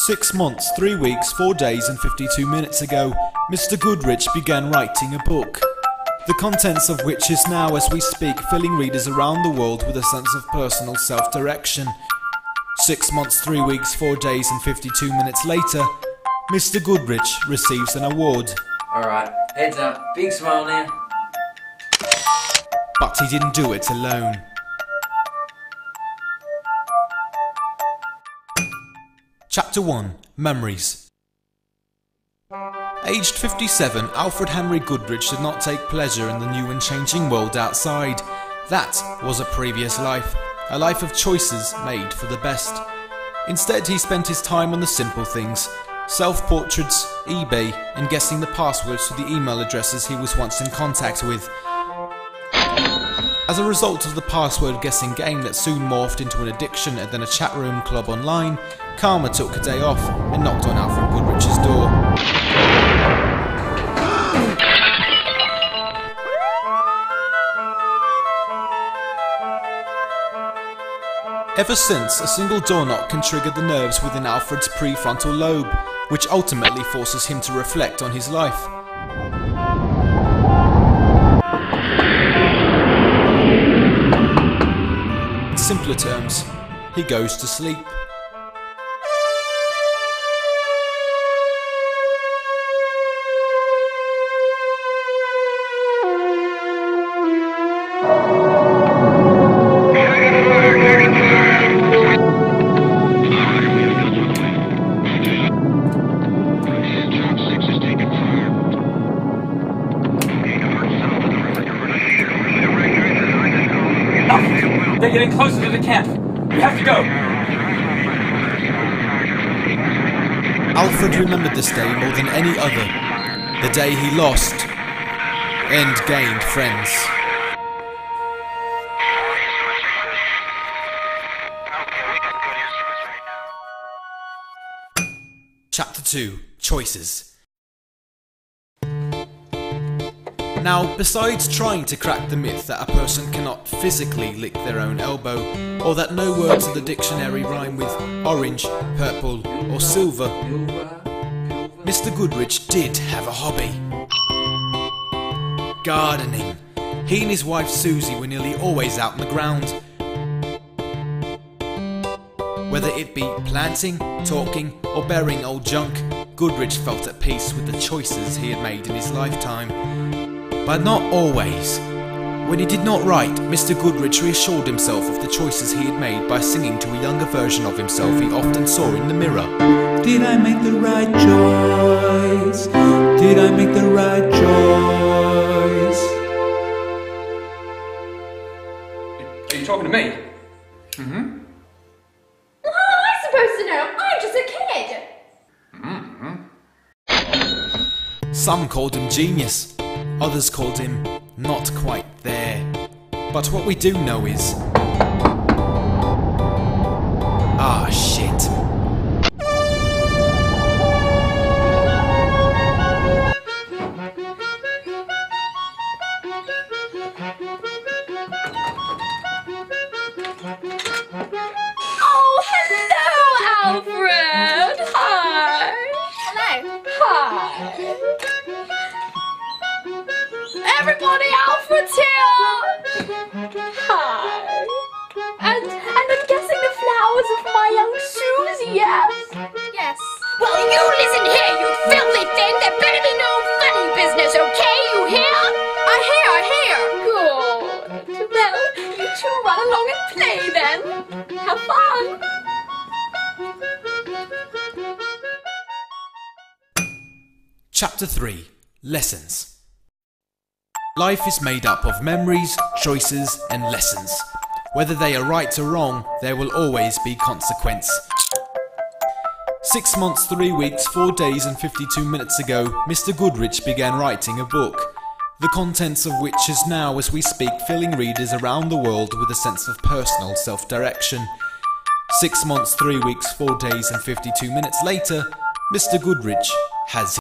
6 months, 3 weeks, 4 days and 52 minutes ago, Mr. Goodrich began writing a book, the contents of which is now, as we speak, filling readers around the world with a sense of personal self-direction. 6 months, 3 weeks, 4 days and 52 minutes later, Mr. Goodrich receives an award. Alright, heads up, big smile now. But he didn't do it alone. Chapter 1. Memories. Aged 57, Alfred Henry Goodrich did not take pleasure in the new and changing world outside. That was a previous life, a life of choices made for the best. Instead, he spent his time on the simple things: self-portraits, eBay, and guessing the passwords to the email addresses he was once in contact with. As a result of the password guessing game that soon morphed into an addiction and then a chat room club online, Karma took a day off and knocked on Alfred Goodrich's door. Ever since, a single door knock can trigger the nerves within Alfred's prefrontal lobe, which ultimately forces him to reflect on his life. In simpler terms, he goes to sleep. They're getting closer to the camp. We have to go. Alfred remembered this day more than any other. The day he lost and gained friends. Chapter 2. Choices. Now, besides trying to crack the myth that a person cannot physically lick their own elbow, or that no words in the dictionary rhyme with orange, purple or silver, Mr. Goodrich did have a hobby. Gardening. He and his wife Susie were nearly always out in the ground. Whether it be planting, talking or burying old junk, Goodrich felt at peace with the choices he had made in his lifetime. But not always. When he did not write, Mr. Goodrich reassured himself of the choices he had made by singing to a younger version of himself he often saw in the mirror. Did I make the right choice? Did I make the right choice? Are you talking to me? Mm-hmm. How am I supposed to know? I'm just a kid. Some called him genius. Others called him not quite there. But what we do know is... ah, shit. Oh, hello, Alfred. Hi. Hello. Hi. Everybody, Alfred's here! Hi. And I'm guessing the flowers of my young Susie, yes? Yes. Well, you listen here, you filthy thing! There better be no funny business, okay? You hear? I hear. Good. Well, you two run along and play then. Have fun. Chapter 3. Lessons. Life is made up of memories, choices and lessons. Whether they are right or wrong, there will always be consequence. 6 months, 3 weeks, 4 days and 52 minutes ago, Mr. Goodrich began writing a book, the contents of which is now, as we speak, filling readers around the world with a sense of personal self-direction. 6 months, 3 weeks, 4 days and 52 minutes later, Mr. Goodrich has